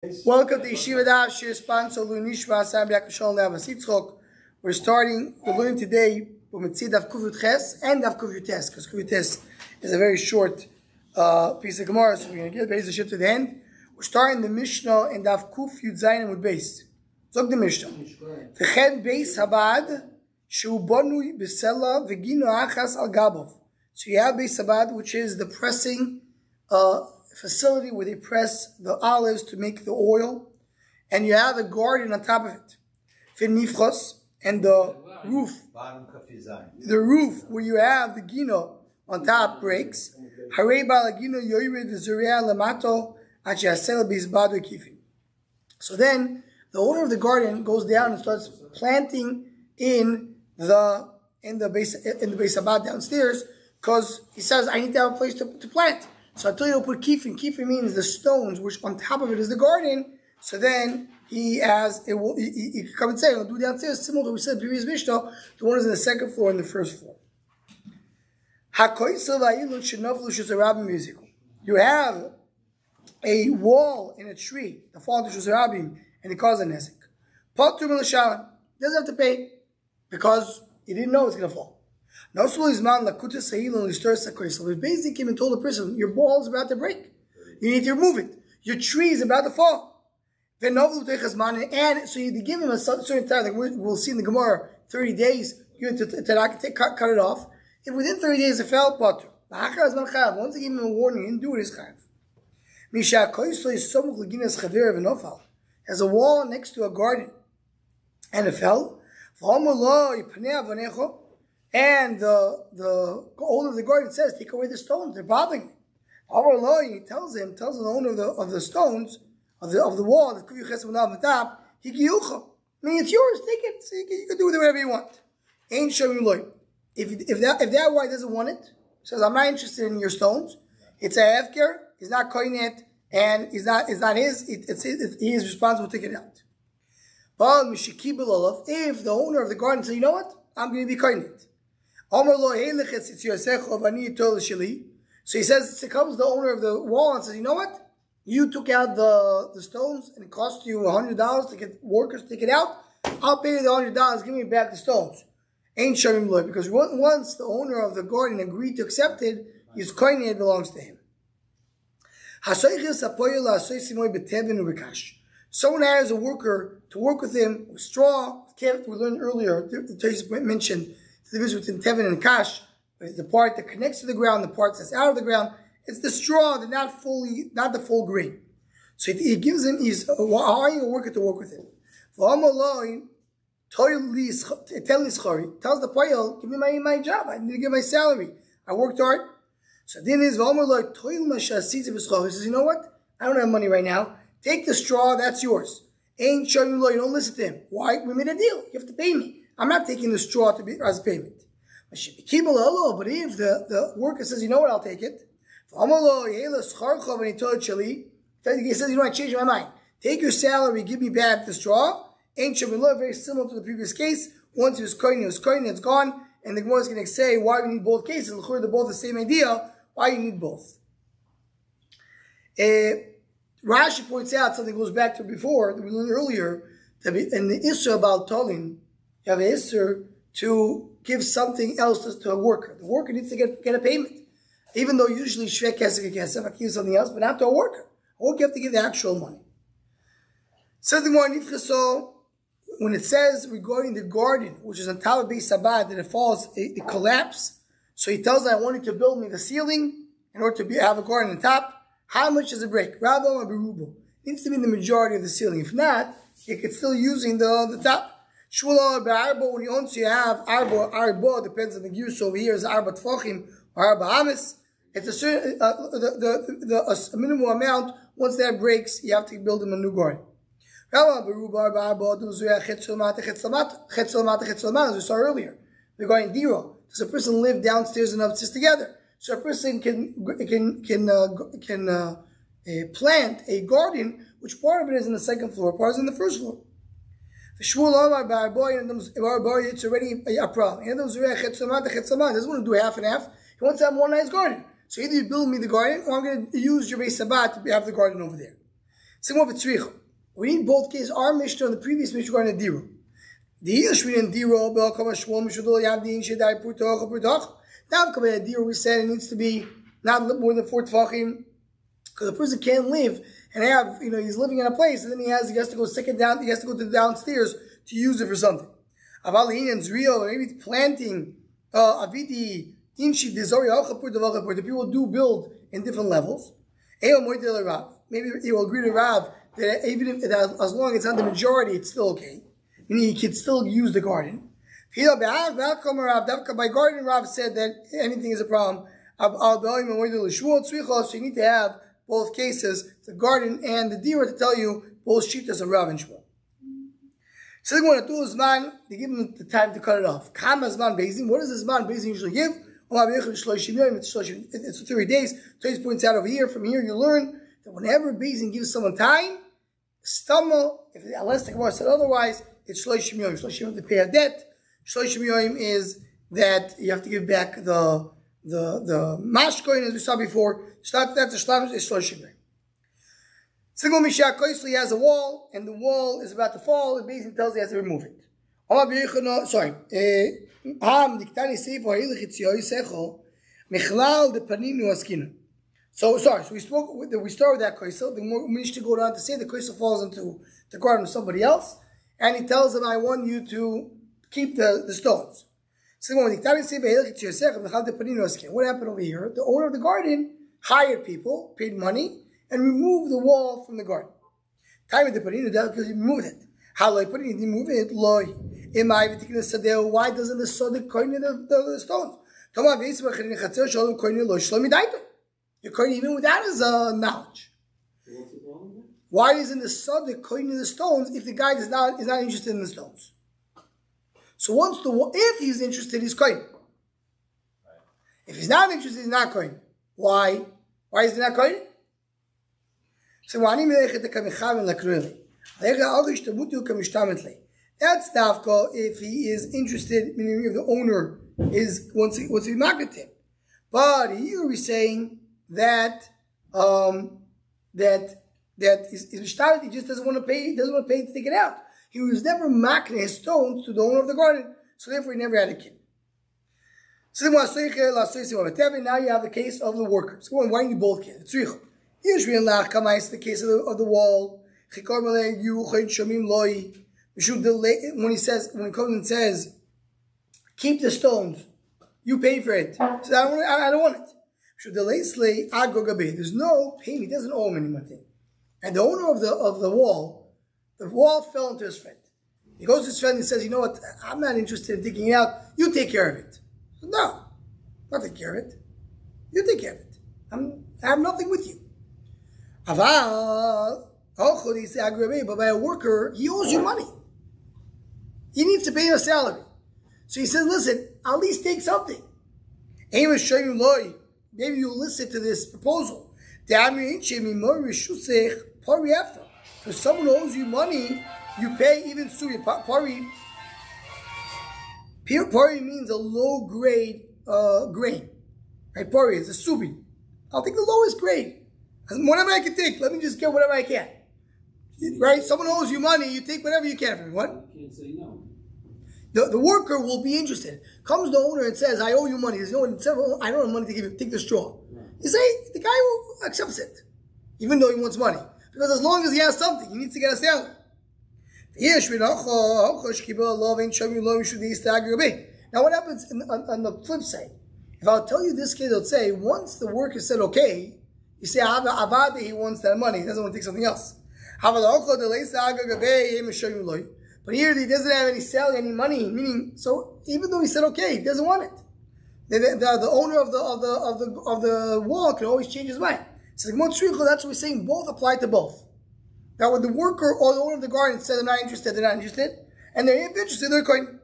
Welcome to Yeshiva Daf Shir Sponsor Lunishma Sam Yakashon Leavasitzchok. We're learning today with Metzia Daf Kuvut Ches and Daf Kuvut Tes, because Kuvut Tes is a very short piece of Gemara, so we're going to get Beis Hashem to the end. We're starting the Mishnah in Daf Kuf Yud Zayin with Beis. Zog the Mishnah. V'chen Beis Habad Shu Bonui B'Sela V'Gino Achas Al Gabov. So you have Beis Habad, which is the pressing facility where they press the olives to make the oil, and you have a garden on top of it. Finifchos, and the roof where you have the gino on top breaks. So then the owner of the garden goes down and starts planting in the Beis Habad downstairs, because he says, I need to have a place to plant. So I tell you to put kifin. Kifin means the stones, which on top of it is the garden. So then he can come and say, I'll do downstairs, similar to what we said in the previous Mishnah. The one is in the second floor and the first floor. You have a wall in a tree, the fall into Shuzarabim, and it caused a nezik. Doesn't have to pay, because he didn't know it's going to fall. Now, if Beis came and told the person, your ball is about to break, you need to remove it. Your tree is about to fall. And so you give him a certain time, like we'll see in the Gemara, 30 days, you have to cut it off. If within 30 days it fell, potter. Once they give him a warning, he didn't do it, he's chayav. Has a wall next to a garden, and it fell. And the owner of the garden says, take away the stones, they're bothering me. He tells the owner of the stones, of the wall, the top, meaning it's yours, take it, so you can do with it whatever you want. Ain't showing loy. If that wife doesn't want it, says, I'm not interested in your stones, it's a hefker, he's not coining it, and it's not his, he is responsible to take it out. But if the owner of the garden says, you know what, I'm going to be coining it. So he says, it comes the owner of the wall and says, you know what? You took out the stones and it cost you $100 to get workers to take it out. I'll pay you the $100, give me back the stones. Ain't showing blood, because once the owner of the garden agreed to accept it, his coin, it belongs to him. Someone hires a worker to work with him with straw. We learned earlier, the Tosfos mentioned the difference between tevin and kash. It's the part that connects to the ground, the part that's out of the ground. It's the straw, not the full grain. So he gives him, he's hiring a worker to work with him. Tells the poyel, give me my job. I need to get my salary. I worked hard. So then he says, you know what? I don't have money right now. Take the straw, that's yours. Ain't showing you don't listen to him. Why? We made a deal. You have to pay me. I'm not taking the straw as payment. But if the worker says, you know what, I'll take it. He says, you know, I changed my mind. Take your salary, give me back the straw. Ain't Shabbat, very similar to the previous case. Once he was coining, it's gone. And the Gemara is going to say, why we need both cases? They're both the same idea. Why you need both? Rashi points out something that goes back to before, that we learned earlier, that in the Isra about Tolin, you have an Isra to give something else to a worker. The worker needs to get a payment. Even though usually Shvek Kesef, I give something else, but not to a worker. A worker, you have to give the actual money. Says the Gemara, Nifchaso, when it says regarding the garden, which is on top of Beis Habad, that it falls, it collapses. So he tells them, I want you to build me the ceiling in order to have a garden on top. How much does it break? Rabba or Berubo? It needs to be the majority of the ceiling. If not, you could still using the top. Shula or Be'arbo, when you only have Arbo, depends on the gears over here, is Arba Tfachim or Arba Amis. It's a certain, a minimum amount. Once that breaks, you have to build them a new garden. Rabba, Berubo, Arba, as we saw earlier. The garden Diro. Does a person live downstairs and upstairs together? So a person can plant a garden, which part of it is in the second floor, part is in the first floor. It's already a problem. He doesn't want to do half and half. He wants to have one nice garden. So either you build me the garden, or I'm going to use your Beis Habad to have the garden over there. Same with tzricha. We need both cases. Our Mishnah and the previous Mishnah regarding the dira. The Yeshua and dira be'akam shmuel mishudol yavdin shedai purtoch purtoch. Now, come at dira, we said it needs to be not more than 4 tefachim, because a person can't live and have, he's living in a place and then he has to go stick it down. He has to go to the downstairs to use it for something. Aval and real, or maybe planting avidi inshi dezori alchapur developur. The people do build in different levels. Maybe he will agree to Rav that even if as long as it's not the majority, it's still okay. Meaning he can still use the garden. By garden, Rav said that anything is a problem. So you need to have both cases, the garden and the dira, to tell you both shitas of Rav and Shmuel. So they want to do zman, they give them the time to cut it off. Kama zman bezin. What does the zman bezin usually give? It's 30 days. Today's points out over here. From here you learn that whenever bezin gives someone time, stumble, unless the Gemara said otherwise, it's shloshim yoyim. Shloshim yoyim to pay a debt. Shloshim yoyim is that you have to give back the mashkoin, as we saw before. That's the shloshim, is shloshim yoyim. Single Mishak Koisli has a wall, and the wall is about to fall, and basically tells he has to remove it. Sorry. So we started with that Koisel. The more we need to go down to say the Koisel falls into the garden of somebody else, and he tells them, I want you to keep the stones. What happened over here? The owner of the garden hired people, paid money, and removed the wall from the garden. Time of the parinu, because he removed it. How he put it? He didn't move it. Why doesn't the sodik coin the stones? You coin even without his knowledge. Why isn't the sodik coining the stones if the guy is not interested in the stones? So if he's interested, he's coining. If he's not interested, he's not coining. Why? Why is he not coining? So that's dafka if he is interested, meaning if the owner wants to be marketed him. But here we're saying that is he just doesn't want to pay to take it out. He was never marketing his stones to the owner of the garden, so therefore he never had a kid. So now you have the case of the workers. So why do you both kids? Usually in the case of the wall, when he comes and says, keep the stones, you pay for it. So I don't want it. There's no payment. He doesn't owe him any money. And the owner of the wall fell into his friend. He goes to his friend and says, you know what, I'm not interested in taking it out. You take care of it. No, I'll take care of it. You take care of it. I have nothing with you. But by a worker, he owes you money. He needs to pay you a salary. So he says, listen, at least take something. Maybe you'll listen to this proposal. If someone owes you money, you pay even subi. Pari means a low grade grain. Right? Pari is a subi. I'll take the lowest grade. Whatever I can take, let me just get whatever I can. Right? Someone owes you money, you take whatever you can from him. What? You can't say no. The worker will be interested. Comes the owner and says, I owe you money. There's no one, I don't have money to give you, take the straw. Right. You say, the guy will accept it. Even though he wants money. Because as long as he has something, he needs to get a salary. Now what happens on the flip side? If I'll tell you this case, I'll say, once the worker said okay, you say, Avadi, he wants that money. He doesn't want to take something else. But here he doesn't have any salary, any money. Meaning, so even though he said okay, he doesn't want it. The owner of the wall can always change his mind. So that's what we're saying. Both apply to both. Now, when the worker or the owner of the garden said they're not interested, and they're interested, they're going.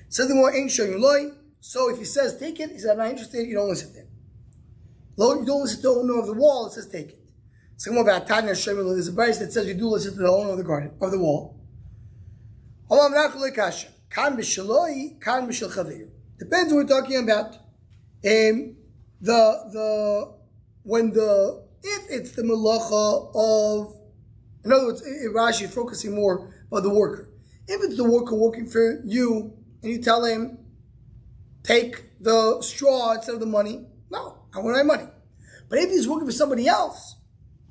So the more ain't showing loy. So if he says take it, he said I'm not interested. You don't listen to him. You don't listen to the owner of the wall. It says take it. So about Tanya Shemil, there's a verse that says you do listen to the owner of the garden of the wall. Depends what we're talking about. When the if it's the melacha of, in other words, Rashi is focusing more on the worker. If it's the worker working for you, and you tell him, take the straw instead of the money, no, I want my money. But if he's working for somebody else,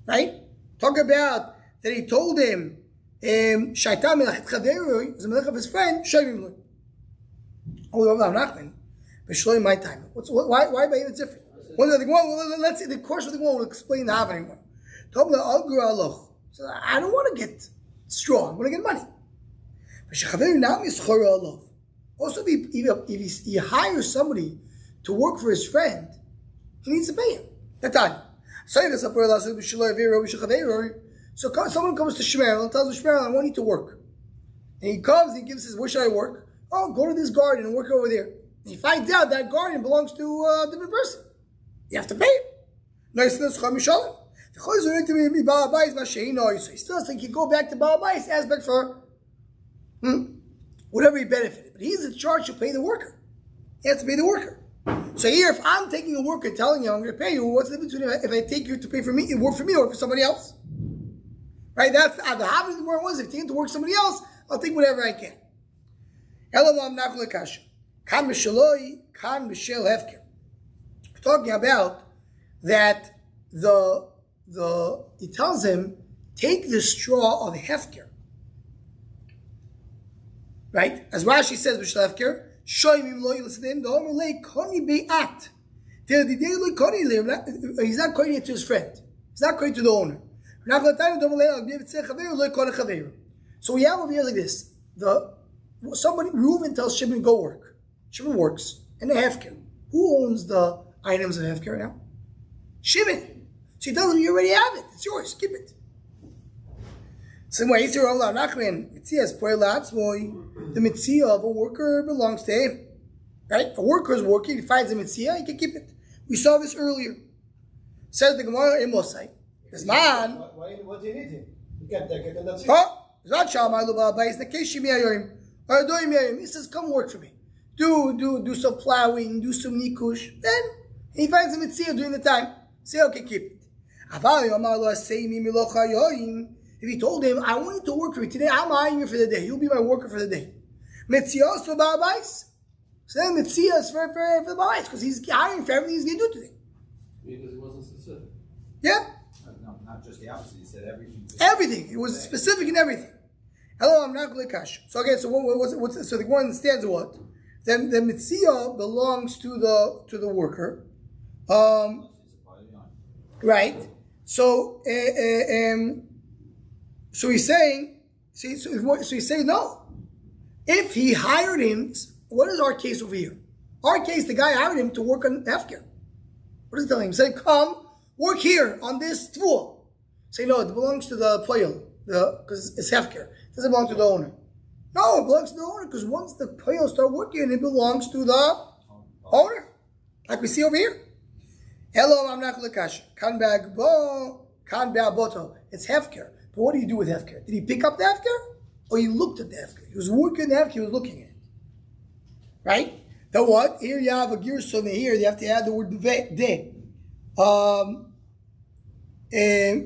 right? Talk about that he told him, Shaitan melachet chaveru is a melech of his friend, shoyim lo. Oh, Rav Nachman, but shloim my time. Why it's different? Let's see, the course of the one will explain the Havana one. Talk about Algur Aloch. So I don't want to get straw, I want to get money. Also, if he hires somebody to work for his friend, he needs to pay him. That time. So someone comes to Shmuel and tells Shmuel, I want you to work. And he comes, he gives his, where should I work? Oh, go to this garden and work over there. And he finds out that garden belongs to a different person. You have to pay him. So he still has to go back to Bava, ask back for whatever he benefited. But he's in charge to pay the worker. He has to pay the worker. So here, if I'm taking a worker telling you I'm going to pay you, what's the difference between if I take you to pay for me, work for me, or for somebody else? Right? That's the habit of the word was. If I take him to work somebody else, I'll take whatever I can. We're talking about that he tells him, take the straw of hefker. Right? As Rashi says, B'shel hefker, shoyim lo yilsedim, the omer lei koni be'at. He's not calling it to his friend. He's not calling it to the owner. So we have over here like this. Reuven tells Shimon, go work. Shimon works. And the hefker. Who owns the items of hefker now? Shimon. So he tells him, you already have it. It's yours. Keep it. Same way, the Metzia of a worker belongs to him. Right? A worker is working, he finds a Metzia, he can keep it. We saw this earlier. Says the Gemara in Mosai. This man. What do you need him? You get the Metzia. He says, come work for me. Do some plowing, do some nikush. Then he finds a Metzia during the time. Say, okay, keep it. If he told him, I want you to work for me today, I'm hiring you for the day. You'll be my worker for the day. Metzia is for Ba'abais. So then Metzia is for the Ba'abais, because he's hiring for everything he's going to do today. Because it wasn't specific. Yeah. No, not just the opposite. He said everything. Everything. It was specific in everything. Hello, I'm not going to kash. So again, so so the one stands what? Then the Metzia belongs to the worker. Right. So so he's saying, so he's saying no. If he hired him, what is our case over here? Our case, the guy hired him to work on hefker. What is he telling him? He said, come, work here on this tool. Say, no, it belongs to the poil, because it's hefker. It doesn't belong to the owner. No, it belongs to the owner, because once the poil start working, it belongs to the owner. Like we see over here. Hello, I'm not going to kash. Kan be'aboto. It's hefker. But what do you do with hefker? Did he pick up the hefker? Or he looked at the hefker? He was working the hefker, he was looking at it. Right? The what? Here you have a girson here, you have to add the word de.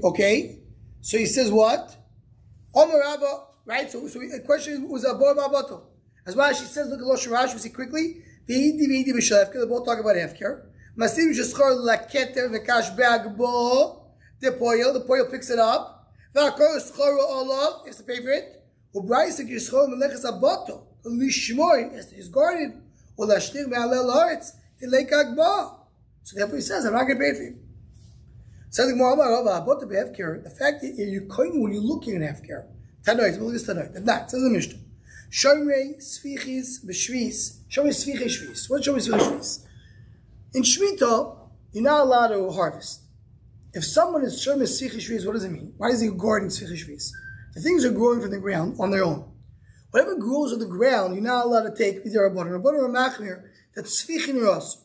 Okay. So he says what? Omer Abba, right? So the question was Abba Babato. As well as she says, look at Loshe Rashi, we see quickly. They both talk about hefker. Masim Sheskar Laketer Vekash Bagbo. The poil picks it up. V'akor Schoro Olav, he has to pay for it. U'braisik Yishchor Melechas Abato. Lishmoy, he has to guarded. U'lashtir Me'alel Haaretz. Tilei Kagba. So therefore he says, I'm not going to pay for you. Says the Gemara, the fact that you're coin when you're looking at hefker. Tanoit, we'll look at this tanoit. That says the Mishnah. Shomrei Sfichis B'Shvis. Shomrei Sfichis Shvis. What's Shomrei Sfichis Shvis? In Shmita, you're not allowed to harvest. If someone is Shomrei Sfichis Shvis, what does it mean? Why is he guarding Sfichis Shvis? The things are growing from the ground on their own. Whatever grows on the ground, you're not allowed to take with your Rabbanon. Rabbanon are machmir that Sfichin Ros.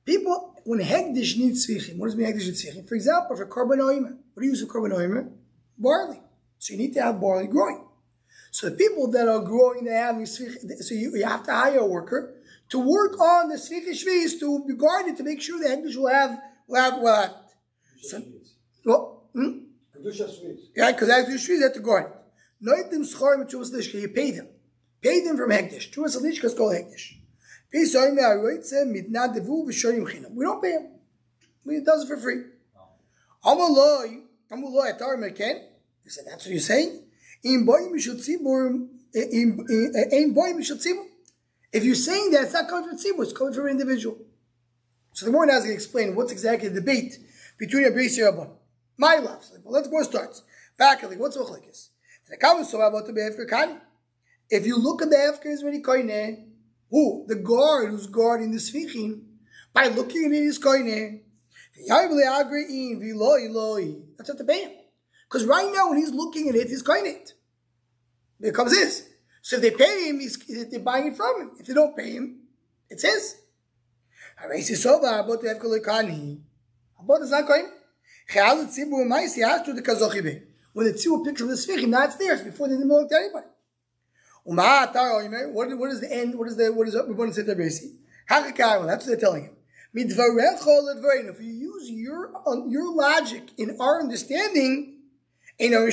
People, when Hegdish needs Sfichim, what does mean Hegdish needs Sfichim? For example, for Korban Oimer. What do you use for Korban Oimer? Barley. So you need to have barley growing. So the people that are growing, they have Sfichim. So you have to hire a worker to work on the Sfichim Shvis to be guarded to make sure the Hegdish will have. So, Well, yeah, because actually Shvi had to guard it. Noitim schar mit Chuvas Lishka, you pay them. Pay them from Hekdesh. Chuvas Lishka is called Hekdesh. We don't pay him. He does it for free. Amaloi, Atar Meken. He said, that's what you're saying? If you're saying that, it's not coming from tzibur, it's coming from an individual. So the more now is going to explain what's exactly the debate between Rabbi Yisrael and Rabban. My love. So let's go starts. Faculty, what's the machlekes? If you look at the Hefker is very koine, who? The guard who's guarding the Sfichin, by looking at it is koine. That's what to pay him. Because right now when he's looking at it, he's koine it. It becomes his. So if they pay him, they're buying it from him. If they don't pay him, it's his. About is not koine. When the tzibur picks up the Sfichin, now it's theirs before they didn't belong to anybody. What is the end? What is Rabbanan say to Rabbi? That's what they're telling him. If you use your logic in our understanding, in other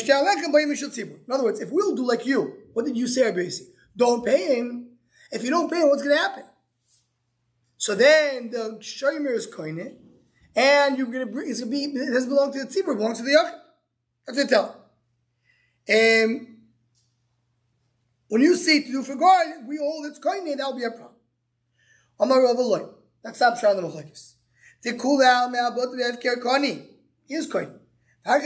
words, if we'll do like you, what did you say, Rabbi? Don't pay him. If you don't pay him, what's going to happen? So then the shomer is koine, and you're going to bring. It doesn't belong to the tzibur. It belongs to the yachid. That's what they tell him. When you say to do for God, we hold it's koine, that'll be a problem. Amar Rav Eloi. That's not Shah the Machlekes. They cool out me'abot ve'evker koni. He is koine. The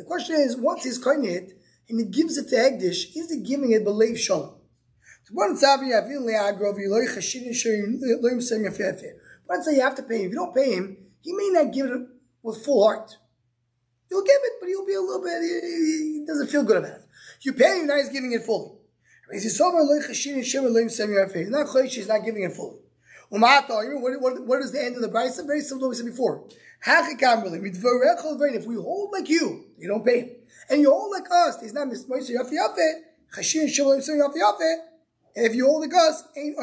question is, once he's koine it, and he gives it to Hegdish, is he giving it b'leiv shalom? But let's say you have to pay him. If you don't pay him, he may not give it with full heart. He'll give it, but he'll be a little bit, he doesn't feel good about it. You pay him, now he's giving it fully. He's not choish, he's not giving it fully. What is the end of the Brisa? Very similar to what we said before. If we hold like you don't pay him. And you hold like us, he's not Mr. and if you hold like us, it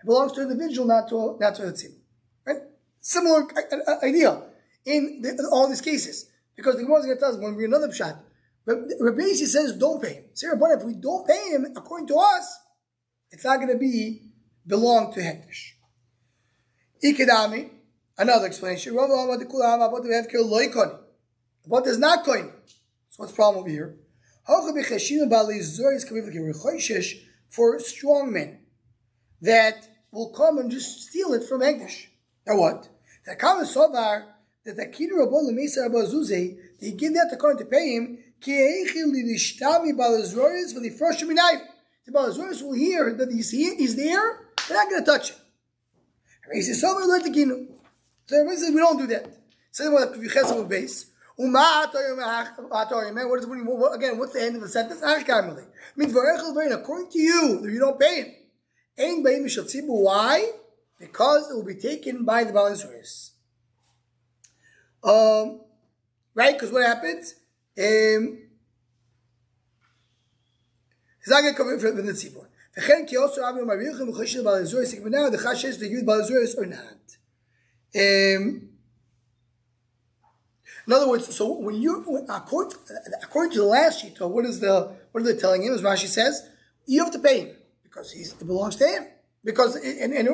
belongs to an individual, not to a tzibur. Right? Similar idea in all these cases. Because the Gemara is going to tell us when we read another pshat. Rabbi Yisrael says don't pay him. Say, but if we don't pay him, according to us, it's not going to belong to Hekdesh. Ikidami, another explanation. But there's not koine. So what's the problem over here? For strong men that will come and just steal it from Hekdesh. Now what? That common sovar that the Kidu Rabban Lemesa Rabba Zuze, they give that to Kohen to pay him. The Balazores will hear that he's there, they're not going to touch him. So everybody says we don't do that. So what if you chesed with base? Again, what's the end of the sentence? According to you, if you don't pay him, why? Because it will be taken by the Balazores. Right? Because what happens? He's not going to come in from the tzibur. Now the chash is to give Balazores or not. In other words, so when according to the last sheet, what are they telling him? As Rashi says, you have to pay him because it belongs to him. Because and now it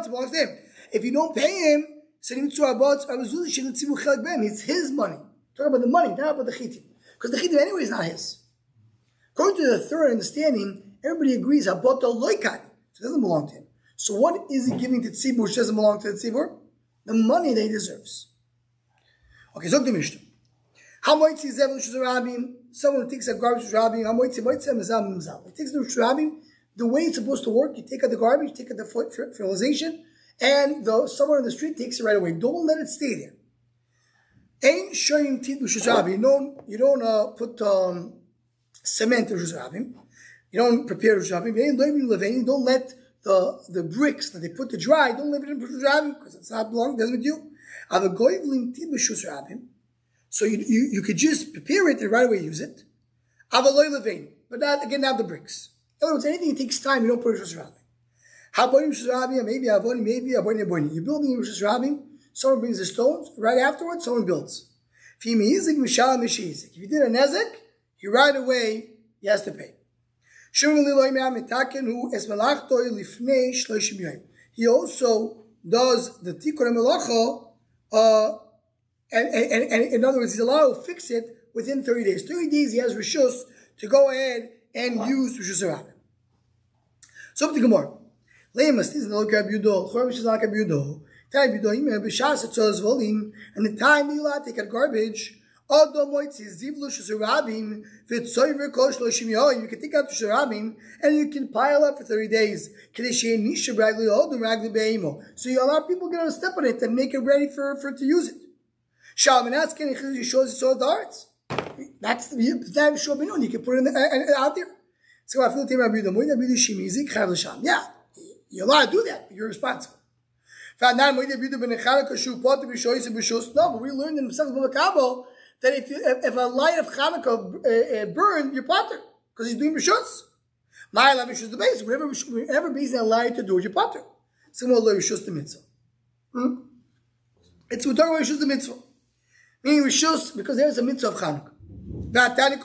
belongs to him. If you don't pay him, it's his money. Talk about the money, not about the chitim. Because the chitim anyway is not his. According to the third understanding, everybody agrees about the loikani. So it doesn't belong to him. So what is he giving to tzibur which doesn't belong to the tzibur? The money that he deserves. Okay, so the Mishnah. Someone who takes a garbage Rabim, he takes the Rabim, the way it's supposed to work, you take out the garbage, take out the fertilization, and someone on the street takes it right away. Don't let it stay there. You don't put cement in Rosh Rabim. You don't prepare Rosh Rabim. You don't let the bricks that they put to dry, don't leave it in Rosh Rabim because it's not belonging, doesn't with you. So you could just prepare it and right away use it. But not have the bricks. In other words, anything that takes time, you don't put it in Rosh Rabim. Maybe you're building Rosh Rabim, someone brings the stones. Right afterwards, someone builds. If you did a nezek, right away he has to pay. He also does the tikkun melacha, and in other words, he's allowed to fix it within 30 days. 30 days he has rishus to go ahead and use rishus harabim. So up to Gemara. And the time that you allow to take out garbage, you can take out the sharabim and you can pile up for 30 days. So you allow people to get on a step on it and make it ready for to use it. He shows the darts. That's the time you can put it out there. So I feel yeah, you're allowed to do that, but you're responsible. No, but we learned in Bava that if a light of Hanukkah burned, you're potter because he's doing b'shus. My love is the base. Whatever base they're allowed to do, you're potter. Similar to rishus the mitzvah. It's we're talking about rishus the mitzvah, meaning rishus because there's a mitzvah of Hanukkah. Anybody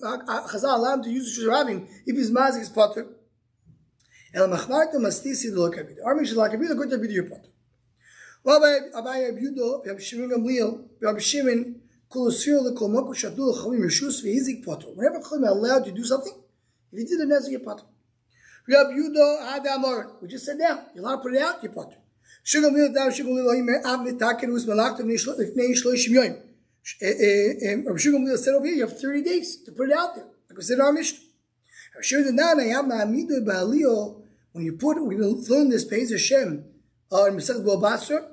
Chazal allowed him to use the Sharabim if his mazik is potter. El machmarta mastisi the lokabid. Army should like a bit going to be your potter. Rabbi Abudo, Rabbi Shimon Gamliel, Rabbi Shimon Kulosir the Kolmoko Shadul Chavim Rishus Vehizik potter. Whenever Chavim are allowed to do something, if he did a nezek, you're potter. Rabbi Abudo Adamor, we just said now, you're allowed to put it out, you're potter. Shimon Gamliel down Shimon Gamliel Av Nitaken Us Malachtav Nifnei Shloishim Yoim. Rabbi Shimon Gamliel said over here, you have 30 days to put it out there. Like we said in our Mishnah. When you put, we learn this Be'ez Hashem in Masechet Bava Basra,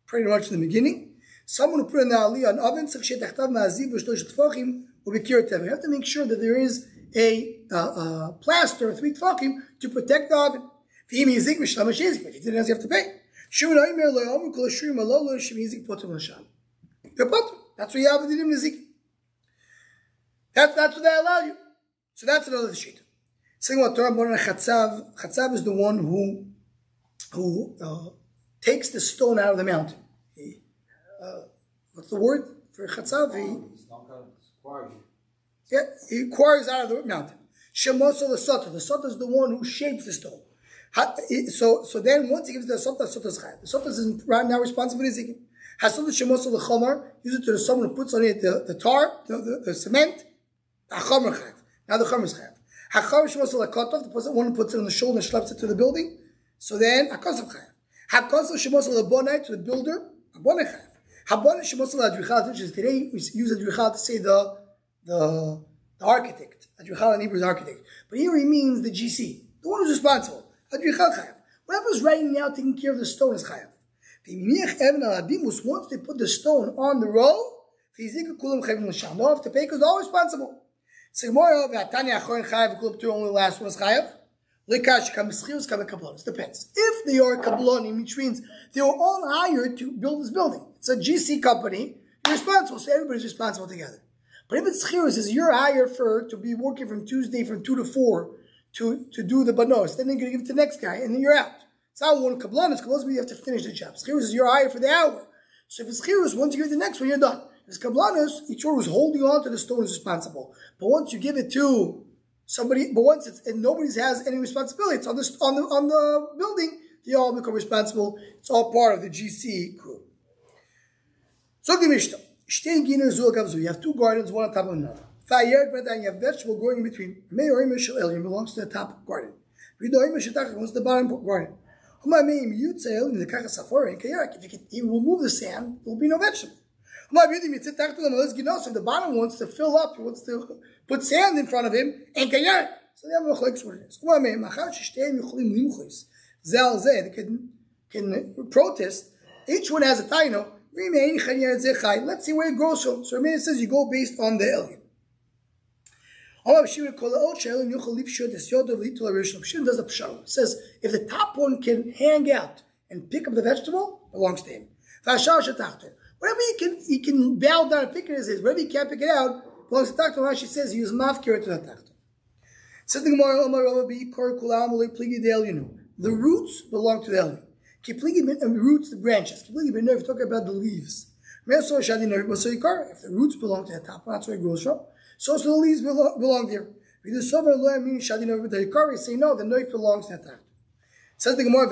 pretty much in the beginning. Someone who put in the aliyah an oven, you have to make sure that there is a plaster, 3 tefachim, to protect the oven. If you didn't, you have to pay. That's what you have with the Nizik. That's what they allow you. So that's another sheet. Second one, Torah Bonan Chatzav. Chatzav is the one who takes the stone out of the mountain. What's the word for Chatzav? He quarries out of the mountain. Shemoso the Sota. The Sota is the one who shapes the stone. So then once he gives the Sota, Sota's chayav. The Sota is right now responsible for Nizikim. Hasota Shemoso the Chomer, use it to someone who puts on it the tar, the cement. The Chomer chayav. Now the Chomer is chayav. Hachar Shemoso the Kotov, the one who puts it on the shoulder and schleps it to the building. So then Hakosav chayav. Hakosav Shemoso the Bonai, to the builder. Bonai chayav. Habonai Shemoso the Adrichal, which is today we use Adrichal to say the architect. Adrichal in Hebrew is architect. But here he means the GC, the one who's responsible. Adrichal chayav. Whoever's writing now, taking care of the stone is chayav. Once they put the stone on the roll, they don't have to pay because they're all responsible. Only the last one is chayav. Depends. If they are kablonim, which means they were all hired to build this building. It's a GC company. You're responsible, so everybody's responsible together. But if it's chirus, is you're hired to be working from Tuesday from 2 to 4 to do the banos, then they're going to give it to the next guy, and then you're out. It's not one kablan, it's kablan, you have to finish the job. Chirus is you're hired for the hour. So if it's chirus, once you give it to the next one, you're done. If it's kablanus, each one who's holding on to the stone is responsible. But once you give it to somebody, but once it's and nobody has any responsibility, it's on the building, they all become responsible. It's all part of the GC crew. So the Mishnah. You have 2 gardens, one on top of another. And you have vegetable growing in between. Belongs to the top garden. What's the bottom garden? If you remove the sand, there will be no vegetable. So the bottom wants to fill up, he wants to put sand in front of him, and so they have a what it is. They can protest. Each one has a taino. Let's see where it grows from. So it says you go based on the alien. Shimon does a pshara. It says if the top one can hang out and pick up the vegetable, it belongs to him. Whatever he can bow down and pick it, is whatever he can't pick it out, belongs to Tachton. Rashi says he was mafkir to the Tachton. Says the Gemara, the roots belong to the Elyon. The roots, the branches. If you're talking about the leaves. If the roots belong to the top, that's where it grows from. So the leaves belong there. Say no, the knife belongs to the top. Says the Gemara,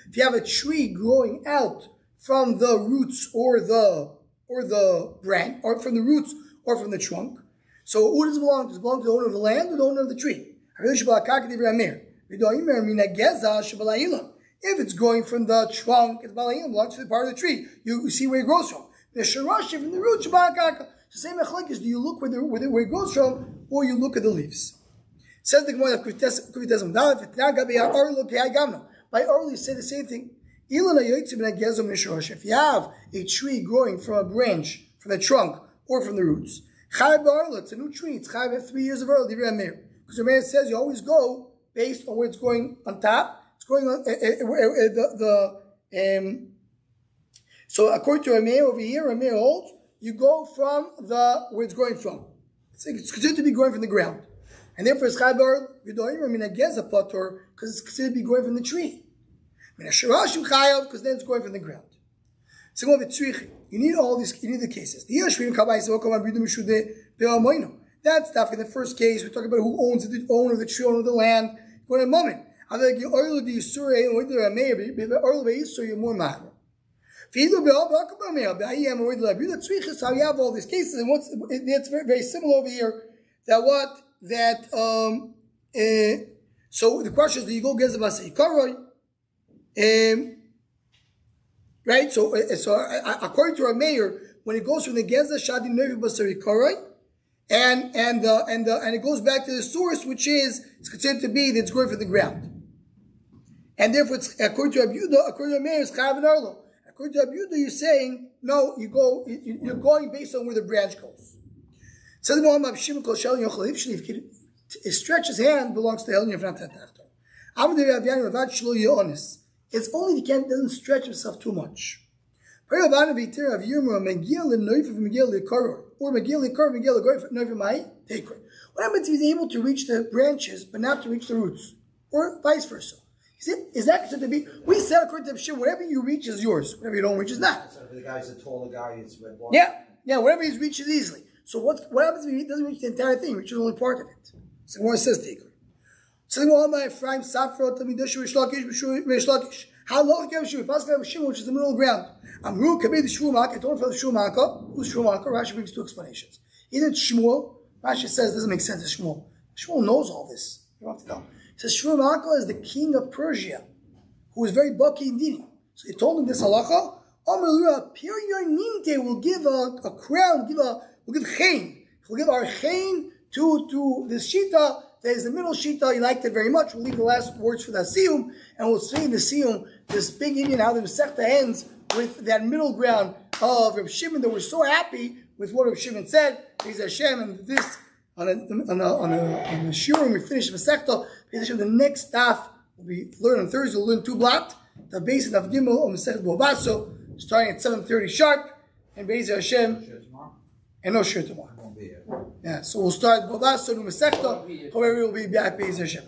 if you have a tree growing out from the roots or the branch, or from the roots or from the trunk, so who does it belong to? Does it belong to the owner of the land or the owner of the tree? If it's going from the trunk, it belongs to the part of the tree. You see where it grows from. The sharashi from the roots, the same machlekes. Do you look where it grows from, or you look at the leaves? Says the Gemara, by Orly say the same thing. If you have a tree growing from a branch, from the trunk, or from the roots, it's a new tree. It's chayav have 3 years of early. Because the man says you always go based on where it's going on top. It's going on so according to Rameir over here, Rameir holds you go from where it's going from. It's considered to be going from the ground, and therefore it's chayav potter because it's considered to be going from the tree. Because then it's going from the ground. So you need all these. You need the cases. That's stuff in the first case. We're talking about who owns it, the owner of the tree, owner of the land. For a moment, how you have all these cases, and it's very, very similar over here. So the question is, do you go gezavasei karoy? Right? So according to our mayor, when it goes from the geza shadi nevi basari karoy, and it goes back to the source, which is it's considered to be that it's growing from the ground, and therefore it's according to Abuda, according to our mayor, it's chayav and arlo. According to Abuda, you're saying no, you're going based on where the branch goes. So the Muhammad Shimon Kol Shel Yochel stretch his hand belongs to the Elyon from Tatachto. It's only he doesn't stretch himself too much. What happens if he's able to reach the branches but not to reach the roots? Or vice versa? Is that considered to be? We said according to Shimon, whatever you reach is yours. Whatever you don't reach is not. So if the guy's a taller guy, it's red water. Yeah, whatever he reaches easily. So what happens if he doesn't reach the entire thing? He reaches only part of it. So what says Taker? So my Ephraim Safra Tamidash Rish Lakish. How long can we pass the Shimon, which is the middle of the ground? Amru Kabed Shmuel. I told him for the Shmuel. Who's Shmuel? Rashi brings two explanations. Either it's Shmuel. Rashi says it doesn't make sense. It's Shmuel. Shmuel knows all this. You don't have to tell him. He says Shmuel is the king of Persia, who is very bucky indeed. So he told him this halacha. We'll give a crown. We'll give chain. We'll give our chain to this shita. That is the middle shita. He liked it very much. We'll leave the last words for the siyum, and we'll say in the siyum this big Indian how the Masechta ends with that middle ground of Reb Shimon that we're so happy with what Reb Shimon said. Praise Hashem, and this on the shiur when we finish Masechta. Praise Hashem. The next staff will be learned on Thursday. We'll learn two blot. The base of Gimel on Masechet Bava, starting at 7:30 sharp, and Praise Hashem. And no shiur tomorrow. Yeah, so we'll start Bava, no Masechta. However, we'll be back, Praise Hashem.